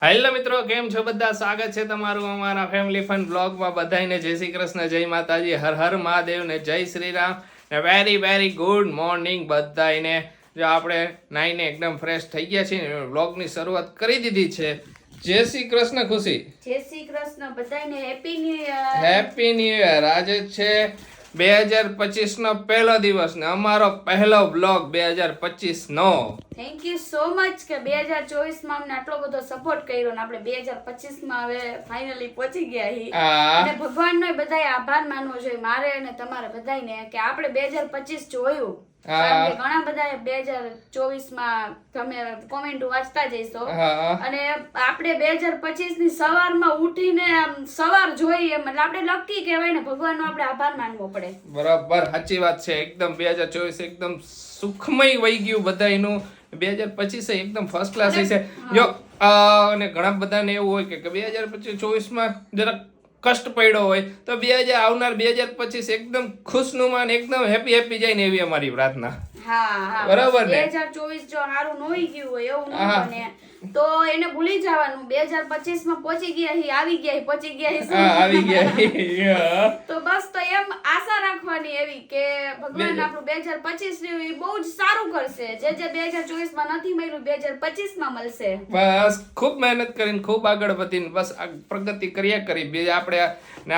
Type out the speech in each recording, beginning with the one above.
Hello મિત્રો, કેમ છો બધા? સ્વાગત છે તમારું અમારા ફેમિલી ફન બ્લોગમાં. બધાને જય શ્રી કૃષ્ણ, જય માતાજી, હર હર મહાદેવ ને જય શ્રી રામ ને વેરી વેરી ગુડ મોર્નિંગ બધાને. જો આપણે નાઈને એકદમ ફ્રેશ થઈ ગયા છીએ, બ્લોગની શરૂઆત કરી દીધી છે. જય શ્રી કૃષ્ણ ખુશી. જય શ્રી કૃષ્ણ બધાને. Happy new year. Happy new year. આજે છે 2025 નો પહેલો દિવસ ને અમારો પહેલો બ્લોગ 2025 નો. થેન્ક યુ સો મચ કે 2024 માં અમને આટલો બધો સપોર્ટ કર્યો ને આપણે 2025 માં હવે ફાઇનલી પહોંચી ગયા હી. અને ભગવાનનો બધાએ આભાર માનવો જોઈએ, મારે અને તમારે બધાને, કે આપણે 2025 જોયું. કારણ કે ઘણા બધા 2024 માં તમે કોમેન્ટ વાંચતા જઈશો અને આપણે 2025 ની સવારમાં ઉઠીને આમ સવાર જોઈએ એટલે આપણે લકી કહેવાય ને, ભગવાનનો આપણે આભાર માનવો પડે. બરાબર, સાચી વાત છે. એકદમ 2024 એકદમ સુખમય વહી ગયું બધાયનું. 2025 એકદમ ફર્સ્ટ ક્લાસ છે. જો અને ઘણા બધાને એવું હોય કે 2024 માં જરાક કષ્ટ પડ્યો હોય તો આવનાર 2025 એકદમ ખુશનુમા ને એકદમ હેપી જાય ને એવી અમારી પ્રાર્થના. હા, બરાબર ને? 2024 જો સારું ન હોય ગયું હોય એવું ન બને તો એને ભૂલી જવાનું. 2025 માં પહોંચી ગયા હી, આવી ગયા હી, પહોંચી ગયા હી, આવી ગયા. તો બસ તો એમ આશા રાખવાની એવી કે ભગવાન આપણું 2025 રહ્યું એ બહુ જ સારું કરશે. જે 2024 માં નથી મળ્યું 2025 માં મળશે. બસ ખૂબ મહેનત કરીને ખૂબ આગળ વધીને બસ આ પ્રગતિ કર્યા કરી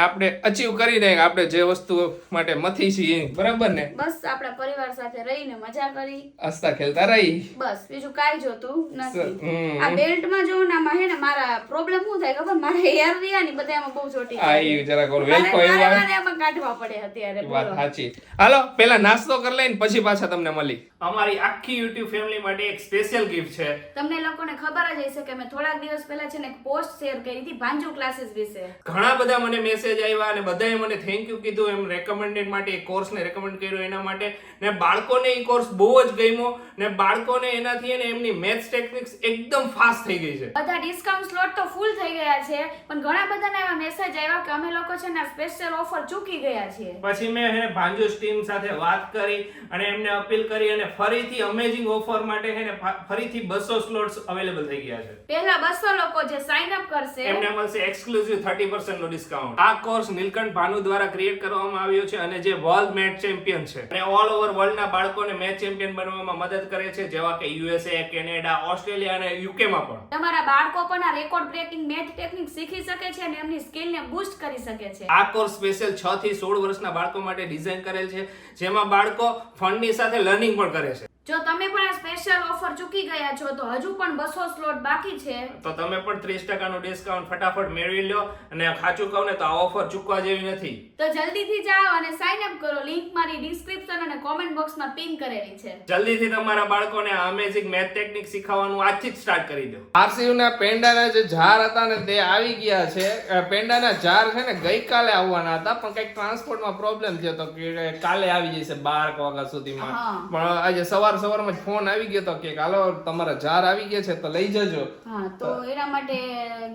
આપણે અચીવ કરી દઈએ આપણે જે વસ્તુ માટે મથી છીએ. બરાબર ને? બસ આપણા પરિવાર સાથે રહીને મજા કરી, હસતા ખેલતા રહી, બસ બીજું કાઈ જોતું નથી. આ બેલ્ટ માં જો ને આમાં હે ને મારા પ્રોબ્લેમ શું થાય ખબર, મારા હેર રહ્યા ને બધા એમાં બહુ ચોટી આ જરાક ઓર વેકો એવા એમાં કાઢવા પડે અત્યારે. વાત સાચી. હાલો પેલા નાસ્તો કરી લઈને પછી પાછા તમને મળી. અમારી આખી YouTube ફેમિલી માટે એક સ્પેશિયલ ગિફ્ટ છે. તમને લોકોને ખબર જ હશે કે મેં થોડાક દિવસ પહેલા છે ને એક પોસ્ટ શેર કરી હતી ભાંજુ ક્લાસીસ વિશે. ઘણા બધા મને મેસેજ આવ્યા અને બધાએ મને થેન્ક યુ કીધું, એમ રેકમેન્ડેડ માટે એક કોર્સને રેકમેન્ડ કર્યો એના માટે. ને બાળકોને એ કોર્સ બહુ જ ગમ્યો ને બાળકોને એનાથી એને એમની મેથ્સ ટેકનિક્સ એકદમ ફાસ્ટ થઈ ગઈ છે. બધા ડિસ્કાઉન્ટ સ્લોટ તો ફૂલ થઈ ગયા છે, પણ ઘણા બધાને એવા મેસેજ આવ્યા કે અમે લોકો છે ને સ્પેશિયલ ઓફર ચૂકી ગયા છીએ. પછી મેં હે ભાંજુ ટીમ સાથે વાત કરી અને એમને અપીલ કરી અને ફરીથી અમેઝિંગ ઓફર માટે હે ને ફરીથી 200 સ્લોટ્સ અવેલેબલ થઈ ગયા છે. પહેલા 200 લોકો જે સાઇન અપ કરશે એમને મળશે એક્સક્લુઝિવ 30% નો ડિસ્કાઉન્ટ. આ કોર્સ નીલકંઠ ભાનુ દ્વારા ક્રિએટ કરવામાં આવ્યો છે અને જે વર્લ્ડ મેથ ચેમ્પિયન છે અને ઓલ ઓવર વર્લ્ડના બાળકોને મેથ ચેમ્પિયન બનવામાં મદદ કરે છે, જેવા કે યુએસએ, કેનેડા, ઓસ્ટ્રેલિયા અને યુકે માં પણ. તમારા બાળકો પણ આ રેકોર્ડ બ્રેકિંગ મેથ ટેકનિક શીખી શકે છે અને એમની સ્કિલને બૂસ્ટ કરી શકે છે. આ કોર્સ સ્પેશિયલ 6 થી 16 વર્ષના બાળકો માટે ડિઝાઇન કરેલ છે, જેમાં બાળકો ફનની સાથે લર્નિંગ પણ કરે છે. જો તમે પણ આ સ્પેશિયલ ઓફર ચૂકી ગયા છો તો હજુ પણ 200 સ્લોટ બાકી છે, તો તમે પણ 30% નું ડિસ્કાઉન્ટ ફટાફટ મેળવી લો. અને સાચું કહું ને તો આ ઓફર ચૂકવા જેવી નથી. તો જલ્દીથી જાઓ અને સાઇન અપ કરો. લિંક મારી ડિસ્ક્રિપ્શન અને કોમેન્ટ બોક્સમાં પિન કરેલી છે. જલ્દીથી તમારા બાળકોને આ અમેઝિંગ મેથ ટેકનિક શીખવવાનું આજથી જ સ્ટાર્ટ કરી દો. આરસીયુ ના પેંડાના જે જાર હતા ને તે આવી ગયા છે. પેંડાના જાર છે ને ગઈકાલે આવવાના હતા, પણ કંઈક ટ્રાન્સપોર્ટમાં પ્રોબ્લેમ થયો તો કે કાલે આવી જશે 12 વાગ્યા સુધીમાં. પણ આજે સવારમાં ફોન આવી ગયો તો કે હાલો તમારા જાર આવી ગયા છે તો લઈ જજો. હા, તો એના માટે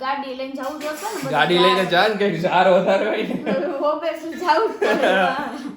ગાડી લઈને જવું જોશે ને. ગાડી લઈને જા ને, કે જાર વધારે હોય ને ઓબેસલી જવું પડે.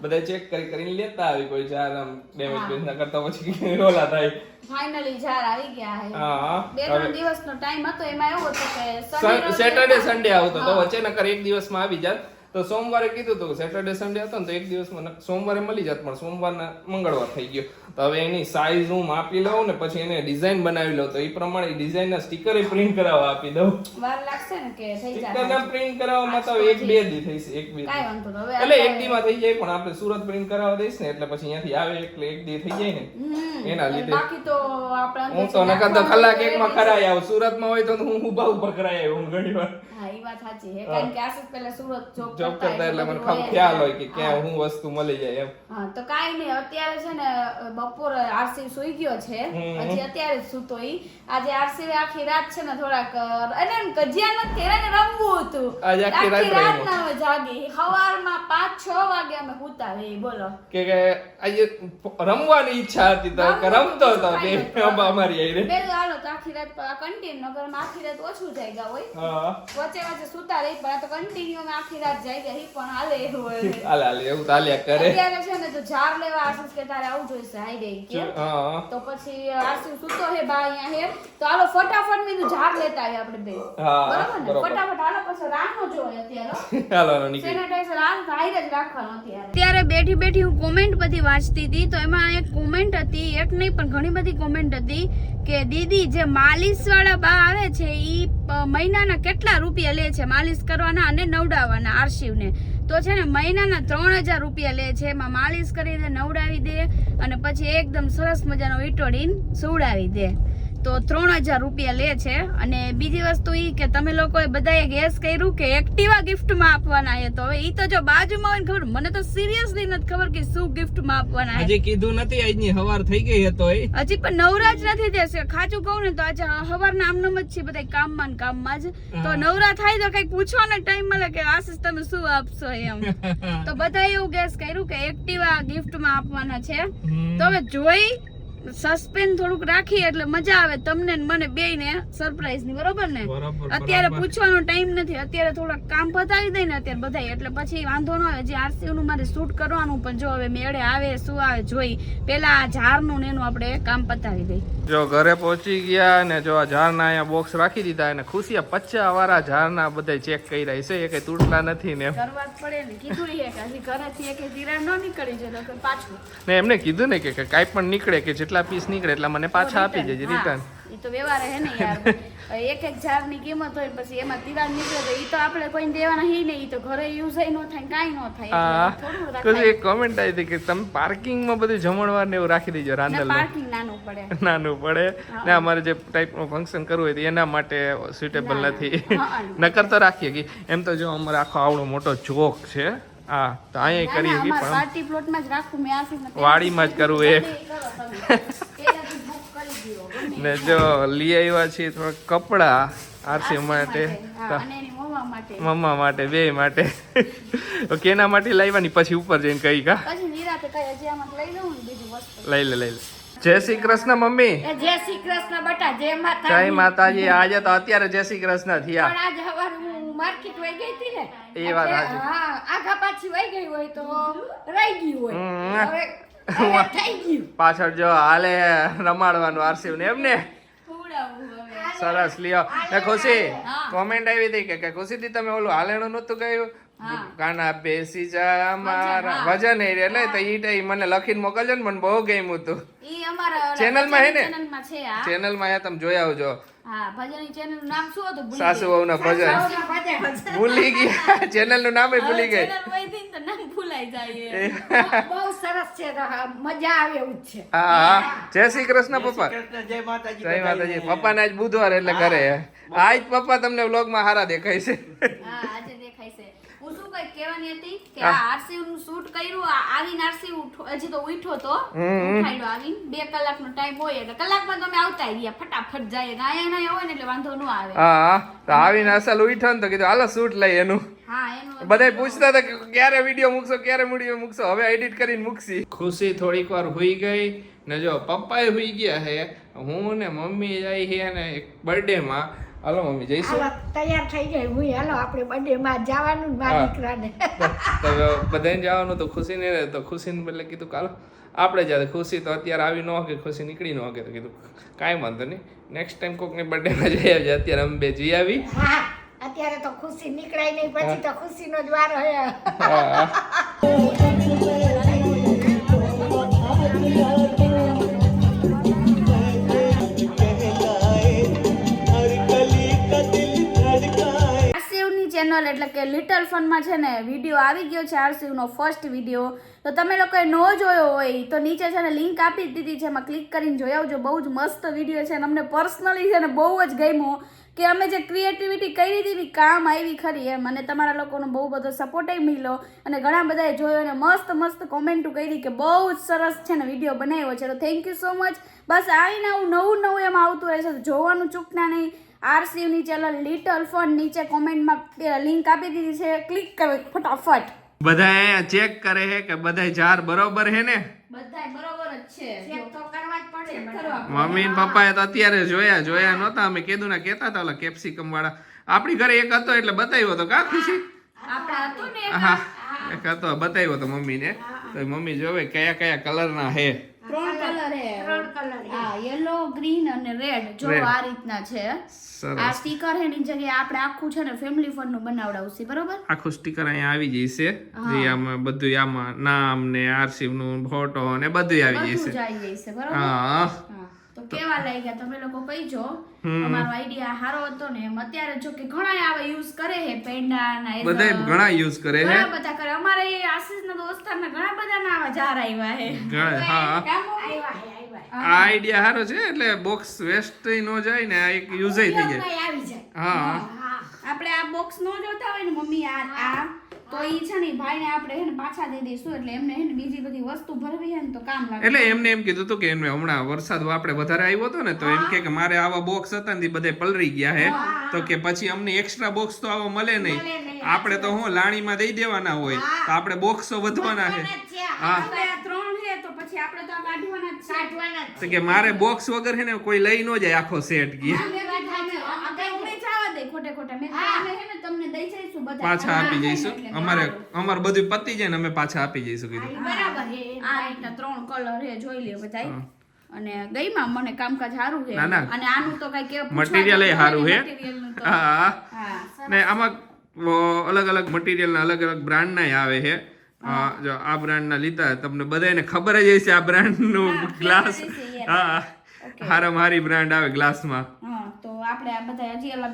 બધા ચેક કરીને લેતા આવી, કોઈ જાર આમ ડેમેજ બેસ ના કરતા પછી ઓલા થાય. ફાઇનલી જાર આવી ગયા છે. હા, 2-3 દિવસનો ટાઈમ હતો, એમાં એવું હતું કે સેટરડે સન્ડે આવતો તો વચ્ચે નકર એક દિવસમાં આવી જાત. તો સોમવારે કીધું હતું સેટરડે સન્ડે હતો ને તો એક દિવસમાં સોમવારે મળી જાત, પણ સોમવારના મંગળવાર થઈ ગયો. તો હવે એની સાઈઝ હું માપી લઉં ને પછી એને ડિઝાઇન બનાવી લઉં, તો એ પ્રમાણે ડિઝાઇનના સ્ટીકર પ્રિન્ટ કરાવવા આપી દઉં. વાર લાગશે ને કે થઈ જાય. સ્ટીકરના પ્રિન્ટ કરાવવામાં તો 1-2 દી થઈ છે. 1-2 કાઈ વાંધો ન. હવે એટલે 1 દી માં થઈ જાય, પણ આપણે સુરત પ્રિન્ટ કરાવવા દઈશ ને એટલે પછી અહીંયાથી આવે એટલે 1 દી થઈ જાય ને એના લીધે. બાકી તો આપણે હું તો નકર તો કલાક એકમાં કરાઈ આવું. સુરતમાં હોય તો હું ઊભા ઉપર કરાઈ આવું ઘણીવાર. હા, એ વાત સાચી છે, કારણ કે આશિષ પહેલા સુરત જોબ કરતા એટલે મને ખ્યાલ હોય કે ક્યાં હું વસ્તુ મળી જાય એમ. હા, તો કાઈ નહીં. અત્યારે છે ને બપોરે આરસી સુઈ ગયો છે, હજી અત્યારે સૂતો ઈ. આજે આરસી આખી રાત છે ને થોડાક અને કજિયા નથી, એને રમવું હતું. આજે આખી રાત ના જાગી. સવારમાં 5-6 વાગે અમે સૂતા રહી. બોલો કે આજે રમવાની ઈચ્છા હતી તો રમતો હતો બે અમારી આઈ રે. બે હાલો તો આખી રાત કન્ટિન્યુ નગરમાં આખી રાત ઓછું જાય ગા હોય. વચ્ચે વચ્ચે સૂતા રહી, પણ આ તો કન્ટિન્યુ આખી રાત જાગ્યા હી પણ હાલે એવું હોય હાલે એવું તો હાલ્યા કરે. અત્યારે છે ને તો જાર લેવા આશીષ કે તારે આવું જોઈશે હાઈ ગઈ કે હા તો પછી આશીષ સૂતો હે બા અહીંયા હે તો હાલો ફટાફટ મીનું જાર લેતા આવીએ આપણે બે હા, બરાબર ને બરોબર. ફટાફટ હાલો પછી રાહનો જોઈએ અત્યારે હાલો નીકળી. સેનેટાઈઝર હાઈ જ રાખવાનું અત્યારે બેઠી બેઠી હું કોમેન્ટ બધી વાંચતી હતી તો એમાં એક કોમેન્ટ હતી એક નહીં પણ ઘણી બધી કોમેન્ટ હતી કે દીદી જે માલિશ વાળા બા આવે છે ઈ મહિનાના કેટલા રૂપિયા લે છે માલિશ કરવાના અને નવડાવવાના આરશીવને તો છે ને મહિનાના 3000 રૂપિયા લે છે એમાં માલિશ કરી દે નવડાવી દે અને પછી એકદમ સરસ મજાનો વીંટોળીને સુવડાવી દે તો 3000 રૂપિયા લે છે અને બીજી વસ્તુ ઈ કે તમે લોકોએ બધાએ ગેસ કર્યું કે એક્ટિવા ગિફ્ટમાં આપવાના છે તો હવે ઈ તો જો બાજુમાં હોય ને ખબર મને તો સિરિયસલી નથી ખબર કે શું ગિફ્ટમાં આપવાના છે હજી કીધું નથી આજની હવાર થઈ ગઈ હતો એ હજી પણ નવરા જ નથી દેશે ખાચું કહું ને તો આજે હવારના આમનામ જ છે બધા કામમાં ને કામમાં જ તો નવરા થાય તો કઈ પૂછવાનો ટાઈમ મળે કે આશીષ તમે શું આપશો એમ તો બધાએ એવું ગેસ કર્યું કે એક્ટિવા ગિફ્ટમાં આપવાના છે તો હવે જોઈ સસ્પેન્સ થોડુંક રાખી એટલે મજા આવે તમને ને મને બેયને સરપ્રાઈઝ ની બરોબર ને અત્યારે પૂછવાનો ટાઈમ નથી અત્યારે થોડાક કામ પતાવી દઈ ને અત્યારે બધાય એટલે પછી વાંધો ન આવે જે આરસીયુ નું મારે શૂટ કરવાનું પણ જો હવે મેળે આવે શું આવે જોઈ પેલા આ ઝાડનું ને એનું આપણે કામ પતાવી દઈ જો ઘરે પહોંચી ગયા ને જો આ ઝાડના અહીંયા બોક્સ રાખી દીધા અને ખુશીયા 50 વાળા ઝાડના બધા ચેક કર્યા છે એ કઈ તૂટલા નથી ને કરવા જ પડે ને કીધું એ કે હજી ઘરેથી એક તિરાડ ન નીકળી જાય તો પાછું ને એમને કીધું ને કે કાંઈ પણ નીકળે કે જેટલા પીસ નીકળે એટલા મને પાછા આપી દેજે રિટર્ન ઈ તો વ્યવહાર હે ને યાર એક ઝાડની કિંમત હોય પછી એમાં તિરાડ નીકળે તો ઈ તો આપણે કોઈને દેવાના હી ને ઈ તો ઘરે યુઝ ય ન થાય કાઈ ન થાય એટલે થોડું પછી રાખાય એક કોમેન્ટ આવી હતી કે તમે પાર્કિંગમાં બધું જમણવાર ને એવું રાખી દેજો ને રાંધલ પાર્કિંગ નાનું પડે નાનું પડે ને અમારે જે ટાઈપનું ફંક્શન કરવું હોય તો એના માટે સુટેબલ નથી નકર તો રાખીએ કે એમ તો જો અમારે આખો આવડો મોટો ચોક છે હા તો અહીંયા કરીએ કે પણ પાર્ટી પ્લોટમાં જ રાખું મેં આશીષ ને વાડીમાં જ કરવું એ ને જો લઈ આવ્યા છીએ થોડા કપડા આરસી માટે અને એની મમ્મા માટે મમ્મા માટે બે માટે કેના માટે લાવવાની પછી ઉપર જઈને કઈ કા પછી નિરાતે કઈ હજી આમાં લઈ લઉં ને બીજી વસ્તુ લઈ લે જય શ્રી કૃષ્ણ મમ્મી જય શ્રી કૃષ્ણ બેટા જય માતા જય માતાજી આજે તો અત્યારે જય શ્રી કૃષ્ણ થયા પણ આજ હવાર હું માર્કેટ વઈ ગઈ હતી ને એ વાત સાચી. હા આગા પાછી વઈ ગઈ હોય તો રહી ગયું હોય હવે થઈ ગયું પાછળ જો હાલે રમાડવાનું આરસી ને એમને ઉડાવું હવે સરસ લ્યો ને ખુશી કોમેન્ટ આવી હતી કે ખુશી થી તમે ઓલું હાલેણું નતું ગયું કાના બેસી જા મારા વજન એટલે તો ઈ મને લખીને મોકલજો ને મને બહુ ગમ્યું હતું ઈ અમારા ચેનલમાં હે ને ચેનલમાં છે આ ચેનલમાં તમે જોઈ આવજો હા ભજનની ચેનલ નું નામ શું હતું ભૂલી સાસુ વહુના ભજન ભૂલી ગયા ચેનલ નું નામ ભૂલી ગઈ ચેનલ વઈ હતી ને તો નામ ભૂલાઈ જાય બહુ સરસ છે મજા આવે એવું છે હા હા જય શ્રી કૃષ્ણ પપ્પા જય માતાજી જય માતાજી પપ્પા ને આજ બુધવાર એટલે ઘરે આજ પપ્પા તમને વ્લોગ માં હારા દેખાય છે હા આજે દેખાય છે હું શું કઈ કહેવાની હતી કે આ આરસી નું શૂટ કર્યું આવીને આરસી હજી તો ઉઠ્યો તો ઉઠાડ્યો આવીને 2 કલાકનો ટાઈમ હોય એટલે કલાકમાં તમે આવતા રહ્યા ફટાફટ જાય નાયા હોય ને એટલે વાંધો ન આવે હા તો આવીને અસલ ઉઠ્યો ને તો કીધું હાલો શૂટ લઈ એનું હા એનું બધા પૂછતા હતા કે ક્યારે વિડીયો મૂકશો ક્યારે વિડીયો મૂકશો હવે એડિટ કરીને મૂકશી ખુશી થોડીક વાર હુઈ ગઈ ને જો પપ્પાએ હુઈ ગયા હે હું ને મમ્મી જાય છે ને એક બર્થડે માં હાલો મમ્મી જઈશું તૈયાર થઈ ગઈ હું હાલો આપણે બર્થડે માં જવાનું મારા દીકરાને તો બધાને જવાનું તો ખુશી ને તો ખુશીને બદલે કીધું કાલો આપણે જાય ખુશી તો અત્યારે આવી ન કે ખુશી નીકળી ન કે તો કીધું કાંઈ વાંધો નહીં નેક્સ્ટ ટાઈમ કોકની બર્થડેમાં જઈ આવજે અત્યારે અમે બે જઈ આવી હા અત્યારે તો ખુશી નીકળાય નહીં પછી તો ખુશીનો જ વારો હે ચેનલ એટલે કે લિટલ ફનમાં છે ને વિડીયો આવી ગયો છે આરસીયુ નો ફર્સ્ટ વિડીયો તો તમે લોકોએ ન જોયો હોય તો નીચે છે ને લિંક આપી દીધી છે એમાં ક્લિક કરીને જોઈ આવજો બહુ જ મસ્ત વિડીયો છે અને અમને પર્સનલી છે ને બહુ જ ગમ્યો કે અમે જે ક્રિએટિવિટી કરી હતી કામ આવી ખરી એમ અને તમારા લોકોનો બહુ બધો સપોર્ટ મળ્યો અને ઘણા બધાએ જોયો અને મસ્ત મસ્ત કોમેન્ટો કરી કે બહુ જ સરસ છે ને વિડીયો બનાવ્યો છે તો થેન્ક યુ સો મચ બસ આવીને આવું નવું એમાં આવતું રહેશે તો જોવાનું ચૂકના નહીં આરસીયુ ની ચેનલ લિટલ ફન નીચે કોમેન્ટમાં લિંક આપી દીધી છે ક્લિક કરો ફટાફટ બધા ચેક કરે છે કે બધા જાર બરોબર હે ને બધાય બરોબર જ છે ચેક તો કરવા જ પડે મમ્મી ને પપ્પાએ તો અત્યારે જોયા નહોતા અમે કીધું ને કહેતા હતા ઓલા કેપ્સિકમ વાળા આપણી ઘરે એક હતો એટલે બતાવ્યો હતો કા ખુશી આપણા હતો ને એક હા એક હતો બતાવ્યો તો મમ્મીને તો મમ્મી જોવે કયા કયા કલરના હે 3 કલર હે 3 કલર હા યલો ગ્રીન અને રેડ જો Red. આ રીતના છે આ સરસ સ્ટીકર હે ની જગ્યાએ આપણે આખું છે ને ફેમિલી ફન નું બનાવડાવશું બરોબર આખું સ્ટીકર અહીંયા આવી જશે જે આમાં બધું આમાં નામ ને આરસીવ નું ફોટો ને બધું આવી બધું જશે જ આવી જશે બરોબર હા હા તો કેવા લાગ્યા તમે લોકો કહીજો અમારો આઈડિયા સારો હતો ને એમ અત્યારે જો કે ઘણા આવા યુઝ કરે હે પેન્ડા ના બધાય ઘણા યુઝ કરે હે ઘણા બધા કરે અમારે આશીષ ના દોસ્તાર ના ઘણા બધા ના આવા જાર આવ્યા હે હા કામ આવ્યા આ આઈડિયા સારો છે એટલે બોક્સ વેસ્ટ ન જાય ને આ એક યુઝ થઈ જાય આવી જાય હા આપણે આ બોક્સ નો જોતા હોય ને મમ્મી આ તો ઈ છે ને ભાઈને આપણે હે ને પાછા દઈ દઈશું એટલે એમને હે ને બીજી બધી વસ્તુ ભરવી હે ને તો કામ લાગે એટલે એમને એમ કીધું હતું કે એમને હમણાં વરસાદ આપણે વધારે આવ્યો હતો ને તો એમ કે મારે આવા બોક્સ હતા ને બધે પલરી ગયા હે તો કે પછી અમને એક્સ્ટ્રા બોક્સ તો આવો મળે નહીં આપણે તો હું લાણીમાં દઈ દેવાના હોય તો આપણે બોક્સો વધવાના છે હા આપણે આ 3 હે તો પછી આપણે તો આ કાઢવાના જ છે કાઢવાના જ તો કે મારે બોક્સ વગર હે ને કોઈ લઈ ન જાય આખો સેટ ગઈ ખોટે ખોટે મેં અમે હે ને તમને દઈ જઈશું બધા પાછા આપી જઈશું એટલે અમાર બધું પતી જાય ને અમે પાછા આપી જઈશું કીધું બરાબર હે આ રીતના 3 કલર હે જોઈ લ્યો બધાય અને ગઈમાં મને કામકાજ સારું છે ના, ના. અને આનું તો કઈ કે મટીરિયલ એ સારું હે મટીરિયલનું તો હા હા ને આમાં અલગ અલગ મટીરિયલ ના અલગ અલગ બ્રાન્ડ ના આવે છે જો આ બ્રાન્ડ ના લીધા તમને બધાને ખબર જ હશે આ બ્રાન્ડ નું ગ્લાસ હા હારામાં હારી બ્રાન્ડ આવે ગ્લાસમાં હા તો આપણે આ બધા હજી એલા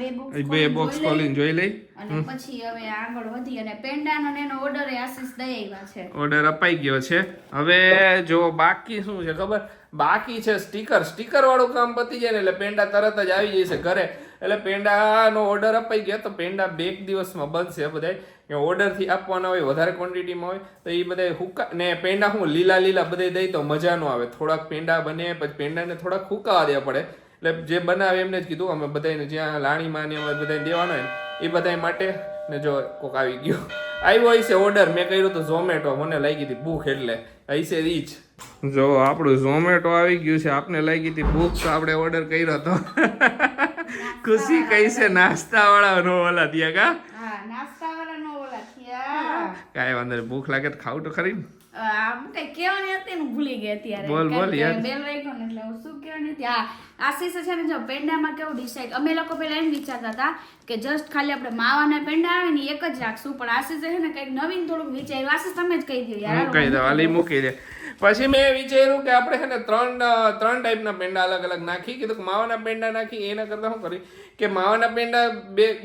બે બોક્સ ખોલીને જોઈ લઈ અને પછી હવે આગળ વધી અને પેંડાનો ને એનો ઓર્ડર એ આશીષ દઈ આવ્યા છે ઓર્ડર અપાઈ ગયો છે હવે જો બાકી શું છે ખબર બાકી છે સ્ટીકર વાળું કામ પતી જાય ને એટલે પેંડા તરત જ આવી જશે ઘરે એટલે પેંડાનો ઓર્ડર અપાઈ ગયો તો પેંડા 2 દિવસમાં બનશે બધાય ઓર્ડર થી આપવાના હોય વધારે ક્વોન્ટિટીમાં હોય તો એ બધા હુકા ને પેંડા હું લીલા બધે દઈ તો મજા ન આવે થોડાક પેંડા બને પછી પેંડાને થોડાક હુકાવા દેવા પડે એટલે જે બનાવે એમને જ કીધું અમે બધાને જ્યાં લાણીમાં ને બધાને દેવાનો હોય ને એ બધા માટે ને જો કોક આવી ગયો આવ્યો હશે ઓર્ડર મેં કર્યું તો ઝોમેટો મને લાગી હતી ભૂખ એટલે હશે ઈ જ જો આપણું ઝોમેટો આવી ગયું છે આપને લાગી હતી ભૂખ તો આપણે ઓર્ડર કર્યો હતો ખુશી કઈ છે નાસ્તા વાળા નો ઓલા ત્યાં કા હા નાસ્તા વાળા નો ઓલા થયા કાંઈ વાંધો નહીં ભૂખ લાગે તો ખાવું તો ખરી ને આમ કઈ કેવાની હતી ને ભૂલી ગઈ અત્યારે બોલ, બોલ, કારણ કે યાર. બેલ વાગ્યો ને એટલે હું શું કહેવાની હતી આશીષ છે ને જો પેંડામાં કેવું ડિસાઈડ અમે લોકો પેલા એમ વિચારતા હતા કે જસ્ટ ખાલી આપણે માવાના પેંડા આવે ને એક જ રાખશું પણ આશીષ છે ને કંઈક નવીન થોડુંક વિચાર્યું આશીષ તમે જ કહી દો યાર હું કહી દઉં હાલી મૂકી દે પછી મેં વિચાર્યું કે આપણે છે ને ત્રણ ટાઈપના પેંડા અલગ અલગ નાખી કીધું કે માવાના પેંડા નાખી એના કરતા શું કરી કે માવાના પેંડા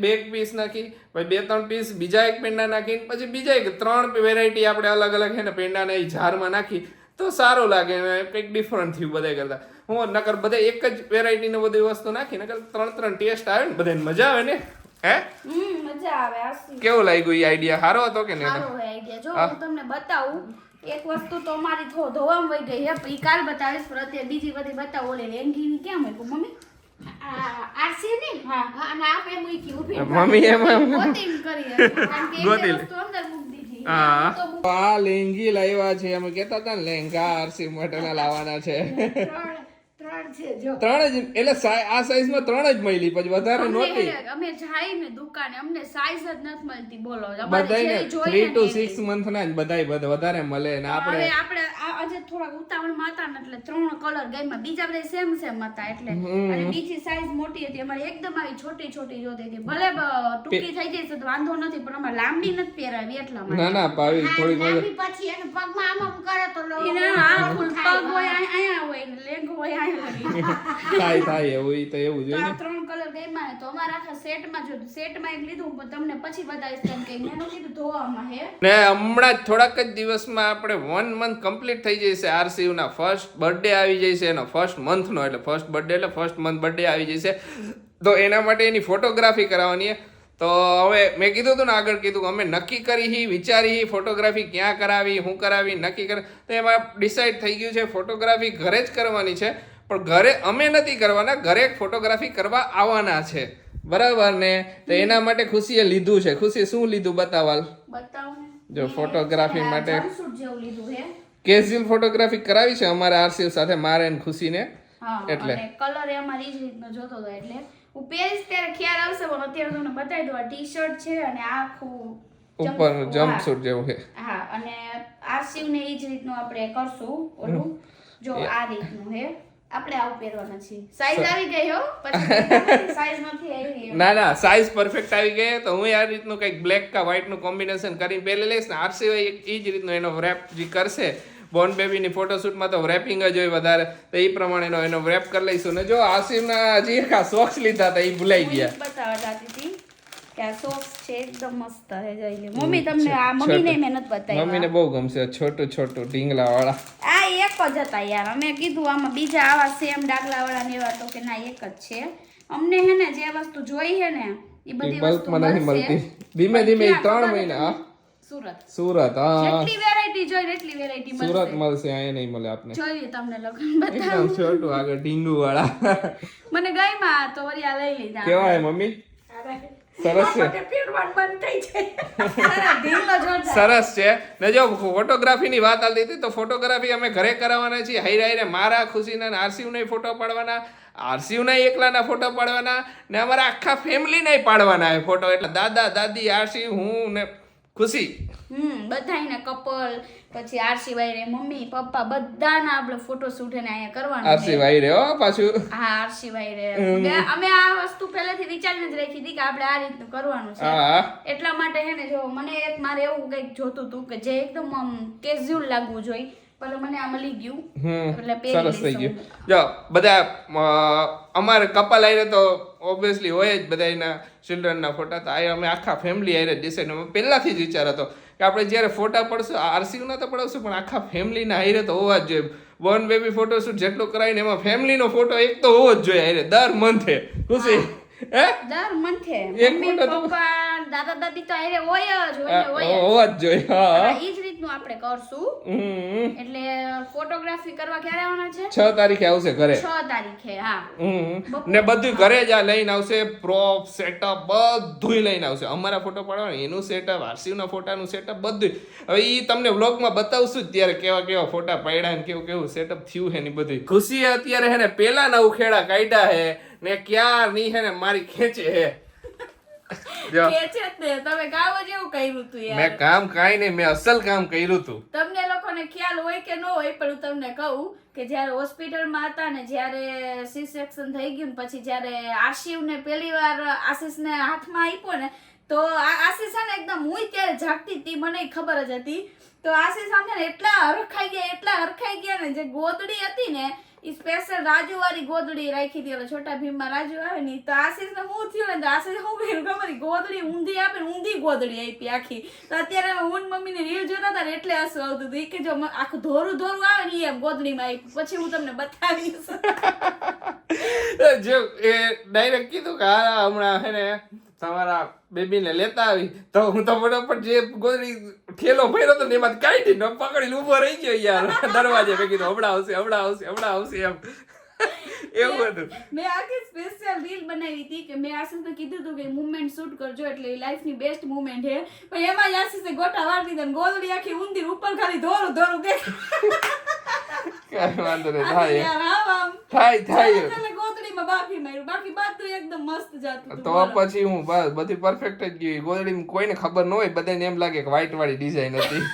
બે પીસ નાખી પછી 2-3 પીસ બીજા એક પેંડા નાખીને પછી બીજા એક 3 વેરાયટી આપણે અલગ અલગ છે ને પેંડાના એ જારમાં નાખી તો સારું લાગે ને કંઈક ડિફરન્ટ થયું બધા કરતા હું નકર બધા એક જ વેરાયટીની બધી વસ્તુ નાખી નકર 3 ટેસ્ટ આવે ને બધાને મજા આવે ને હે મજા આવે આશીષ કેવું લાગ્યું એ આઈડિયા સારો હતો કે નહીં સારો આઈડિયા જો હું તમને બતાવું એક વસ્તુ તો અમારી ધોવામાં વહી ગઈ હે ઈ કાલ બતાવીશ પણ અત્યારે બીજી બધી બતાવો ઓલે લેંગીની ક્યાં મૂક્યું મમ્મી આરસી ને હા. અને આપણે મૂકી ઊભી મમ્મી એમાં ગોતીને કરી હે. કારણ કે ગોતી એક લે. વસ્તુ અંદર મૂકી દીધી હા તો મૂકી આ લેંગી લાવ્યા છે અમે કહેતા હતા ને લેંગા આરસી માટે લાવવાના છે ત્રણ છે જો 3 જ એટલે આ સાઈઝમાં 3 જ મળી પછી વધારે નહોતી અમે જાય ને દુકાને અમને સાઈઝ જ નથી મળતી બોલો બધાયને 3 to 6 મંથ ના જ બધાય વધારે મળે ને હવે આપણે આપણે આજે થોડા ઉતાવળમાં હતા ને એટલે 3 કલર ગઈમાં બીજા બધા સેમ હતા એટલે અને બીજી સાઈઝ મોટી હતી અમારી એકદમ આવી છોટી જોતી હતી ભલે ટૂંકી થઈ જાય તો વાંધો નથી પણ અમારે લાંબી નથી પહેરાવી એટલા માટે ના ભાવી થોડી મજા લાંબી પછી એને પગમાં આમ આમ કરે તો એને આ ફૂલ પગ હોય અહીંયા હોય ને લેંઘો હોય અહીંયા થાય એવું ઈ તો એવું તો જોઈએ આ 3 કલર ગઈમાં તો અમારા આખા સેટમાં જો સેટમાં એક લીધું પણ તમને પછી બતાવીશ કેમ કે મેં કીધું ધોવામાં હે ને હમણાં જ થોડાક જ દિવસમાં આપણે 1 મંથ કમ્પ્લીટ થઈ જશે આરસીયુ ના ફર્સ્ટ બર્થડે આવી જશે એનો ફર્સ્ટ મંથ નો એટલે ફર્સ્ટ બર્થડે એટલે ફર્સ્ટ મંથ બર્થડે આવી જશે તો એના માટે એની ફોટોગ્રાફી કરાવવાની તો હવે મેં કીધું હતું ને આગળ કીધું અમે નક્કી કરી વિચારી ફોટોગ્રાફી ક્યાં કરાવી હું કરાવી નક્કી કરી તો એમાં ડિસાઈડ થઈ ગયું છે ફોટોગ્રાફી ઘરે જ કરવાની છે પણ ઘરે અમે નથી કરવાના ઘરે ફોટોગ્રાફી કરવા આવવાના છે બરાબર ને તો એના માટે ખુશીએ લીધું છે ખુશી શું લીધું બતાવાલ બતાવો ને જો ફોટોગ્રાફી માટે જમસૂટ જેવું લીધું હે કેઝ્યુઅલ ફોટોગ્રાફી કરાવી છે અમારા આરસીયુ સાથે મારે અને ખુશીને હા એટલે. અને કલર એ અમારી જ રીતનો જોતો હતો એટલે હું પહેરીશ ત્યારે ખ્યાલ આવશે પણ અત્યારે તમને બતાવી દઉં આ ટી-શર્ટ છે અને આ આખું ઉપર જમ્પસૂટ જેવું છે. હા, અને આરસીવ ને એ જ રીતનું આપણે કરશું ઓલું. જો આ રીતનું હે, આપણે આવું પહેરવાના છીએ. સાઈઝ આવી ગઈ હો, પછી સાઈઝ નથી આવી. ના સાઈઝ પરફેક્ટ આવી ગઈ તો હું આ રીતનું કંઈક બ્લેક કા વ્હાઈટ નું કોમ્બિનેશન કરીને પહેરી લઈશ ને આરસી એ જ રીતનો એનો રેપ જે કરશે બોર્ન બેબીની ફોટોશૂટમાં તો રેપિંગ જ હોય વધારે, તો એ પ્રમાણેનો એનો રેપ કરી લઈશું. ને જો આસિફના હજી એક સોક્સ લીધા હતા એ ભૂલાઈ ગયા. બતાવવા જતી હતી કે આ સોક્સ છે એકદમ મસ્ત હે. જોઈ લે મમ્મી, તમને આ મમ્મીને મહેનત બતાવી. મમ્મીને બહુ ગમશે છોટું ઢીંગલા વાળા. આ એક જ હતા યાર. અમે કીધું આમાં બીજા આવા સેમ ડાગલા વાળા ને એવા, તો કે ના એક જ છે. અમને હે ને જે વસ્તુ જોઈ હે ને એ બધી વસ્તુ નથી મળતી. ધીમે ધીમે 3 મહિના સુરત હા, જેટલી વેરાયટી જોઈ એટલી વેરાયટી મળશે. સુરત મળશે, અહીંયા નહીં મળે આપને. જોઈએ તમને લોકોને બતાવું. એકદમ છોટું આગળ ઢીંગુ વાળા. મને ગઈમાં તો વરિયા લઈ લીધા. કેવા હે મમ્મી? સરસ છે. પહેરવાનું બંધ થઈ જાય. સારા ઢીંગલો જોરદાર. સરસ છે. ને જો ફોટોગ્રાફીની વાત આવતી હતી તો ફોટોગ્રાફી અમે ઘરે કરાવવાના છીએ. હાઈરે મારા ખુશીના આરસીયુના ફોટો પાડવાના, આરસીયુના એકલાના ફોટો પાડવાના ને અમારા આખા ફેમિલીના પાડવાના છે ફોટો. એટલે દાદા દાદી આરસીયુ હું ને ખુશી બધાયને કપલ, પછી આરસી વાયરે મમ્મી પપ્પા બધાના આપણે ફોટો શૂટ એને અહીંયા કરવાનું છે. આરસી વાયરે હો પાછું. હા, આરસી વાયરે અમે આ વસ્તુ પહેલેથી વિચારીને જ રાખી હતી કે આપણે આ રીતનું કરવાનું છે. એટલા માટે હે ને જો મને એક મારે એવું કંઈક જોતું હતું કે જે એકદમ આમ કેઝ્યુઅલ લાગવું જોઈએ, પણ મને આ મળી ગયું એટલે પહેરી સરસ થઈ ગયું. જો બધા અમારે કપલ આયરે તો ઓબ્વિયસલી હોય જ બધાના ચિલ્ડ્રનના ફોટા, તો આ અમે આખા ફેમિલી આયરે ડિસાઈડ અમે પહેલાથી જ વિચાર હતો કે આપણે જ્યારે ફોટા પડશું આરસીયુના તો પડાવશું પણ આખા ફેમિલીના હારે તો હોવા જ જોઈએ. બોર્ન બેબી ફોટોશૂટ જેટલું કરાય ને એમાં ફેમિલીનો ફોટો એક તો હોવો જ જોઈએ હારે દર મંથે. ખુશી દર મંથે મમ્મી પપ્પા દાદા દાદી તો હારે હોય જ હોવા જ જોઈએ. હા, ઈ જ રીતનું આપણે કરશું. એટલે ફોટોગ્રાફી કરવા ક્યારે આવવાના છે? 6 તારીખે આવશે ઘરે. 6 તારીખે. હા, ને બધું ઘરે જ આ લઈને આવશે. પ્રોપ સેટઅપ બધું લઈને આવશે. અમારા ફોટો પાડવાના એનું સેટઅપ, આરસીયુના ફોટાનું સેટઅપ બધું. હવે ઈ તમને વ્લોગમાં બતાવશું જ ત્યારે કેવા કેવા ફોટા પાડ્યા ને કેવું કેવું સેટઅપ થયું હે ને બધું. ખુશી અત્યારે હે ને પેલા ના ઉખેડા કાઢ્યા હે ને ક્યાં ની હે ને મારી ખેંચે હે. તમે કામ જ એવું કર્યું તું યાર. મેં કામ કાઈ નહીં, મેં અસલ કામ કર્યું તું. તમને લોકોને ખ્યાલ હોય કે ન હોય, પણ હું તમને કહું કે જ્યારે હોસ્પિટલમાં હતા ને જ્યારે સી સેક્શન થઈ ગયું ને પછી જ્યારે આશિવને પહેલી વાર આશીષને હાથમાં આપ્યો ને તો આશીષ છે ને એકદમ હું ત્યારે જાગતી હતી, મને ખબર જ હતી. તો આશીષ સામે એટલા હરખાઈ ગયા ને, જે ગોદડી હતી ને એ સ્પેશિયલ રાજુ વાળી ગોદડી રાખી હતી. છોટા ભીમમાં રાજુ આવે ને તો આશીષ ને હું થયું ને, આશીષ હું કર્યું ખબર, ગોદડી ઊંધી આપે ને ઊંધી ગોદડી આપી આખી. તો અત્યારે હું મમ્મી ને રીલ જોતા હતા ને એટલે હસવું આવતું હતું કે જો આખું ધોરું આવે ને એમ ગોદડીમાં આપ્યું. પછી હું તમને બતાવીશ. જો એ ડાયરેક્ટ કીધું કે હા હમણાં હે ને તમારા બેબીને લેતા આવી તો હું તો ફટાફટ જે ગોદડી ઠેલો ભર્યો હતો ને એમાં કાઢીને પકડીને ઊભો રહી ગયો યાર દરવાજે. મેં કીધું હમણાં આવશે એમ એવું હતું. મેં આખી સ્પેશિયલ રીલ બનાવી હતી કે મેં આશીષને કીધું હતું કે મુવમેન્ટ શૂટ કરજો એટલે લાઈફની બેસ્ટ મુવમેન્ટ છે, પણ એમાં આશીષે ગોટા વાળી દીધા ને ગોદડી આખી ઊંધી ઉપર ખાલી ધોરું કાઈ વાંધો નહીં, થાય ગોદડીમાં બાફી માર્યું, બાકી બધું એકદમ મસ્ત જાતું તો પછી હું બસ બધી પરફેક્ટ જ ગઈ. ગોદડી કોઈને ખબર ન હોય, બધાને એમ લાગે કે વ્હાઈટ વાળી ડિઝાઇન હતી.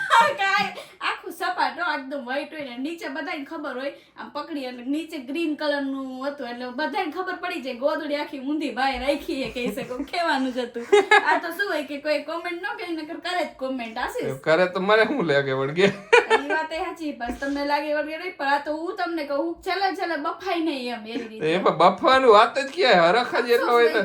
આખું સપાટ એકદમ વ્હાઈટ હોય ને નીચે બધાને ખબર હોય આમ પકડી એટલે નીચે ગ્રીન કલર નું હતું એટલે બધાને ખબર પડી જાય ગોદડી આખી ઊંધી ભાઈ રાખી એ કહી શકો કહેવાનું જ હતું. આ તો શું હોય કે કોઈ કોમેન્ટ ન કરી નકર કરે જ કોમેન્ટ. આશીષ કરે તો મને શું લાગે વળગે, એ વાત એ સાચી, બસ તમને લાગે વળગે નહીં, પણ આ તો હું તમને કહું છેલ્લે બફાઈ નહીં એમ એવી રીતે. એમાં બફવાનું વાત જ ક્યાં હરખા જ એટલો હોય ને.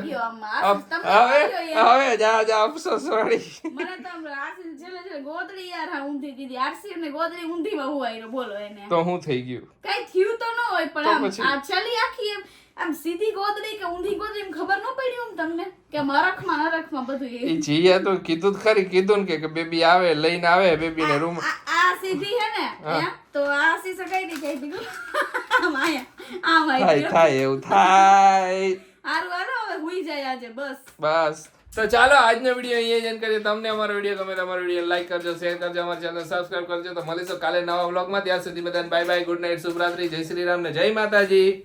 હવે જા અફસોસ વાળી. મને તો આશીષ છેલ્લે ગોદડી યાર ઊંધી દીધી. આરસી ને ગોદડી ઊંધીમાં હું આયરો બોલો એને તો હું થઈ ગયું કઈ થયું તો ન હોય, પણ આમ આ છેલ્લી આખી આમ સીધી ગોદડી કે ઊંધી ગોદડી ખબર ન પડી એમ તમને કે હરખમાં બધું એ જીયા તો કીધું ખરી, કીધું ને કે બેબી આવે લઈને આવે બેબી ને રૂમ આ સીધી હે ને તો આ સીસા કઈ રીતે કહી દીધું આમ થાય એવું થાય. હારું હવે હુઈ જાય આજે બસ. તો ચાલો આજનો વિડીયો અહીંયા જ કરીએ. તમને અમારો વિડીયો ગમે તો અમારો વિડીયો લાઈક કરજો, શેર કરજો, અમારી ચેનલ સબસ્ક્રાઇબ કરજો. તો મળીશું કાલે નવા વ્લોગમાં. ત્યાર સુધી બધાને બાય બાય, ગુડ નાઇટ, શુભરાત્રી, જય શ્રી રામ ને જય માતાજી.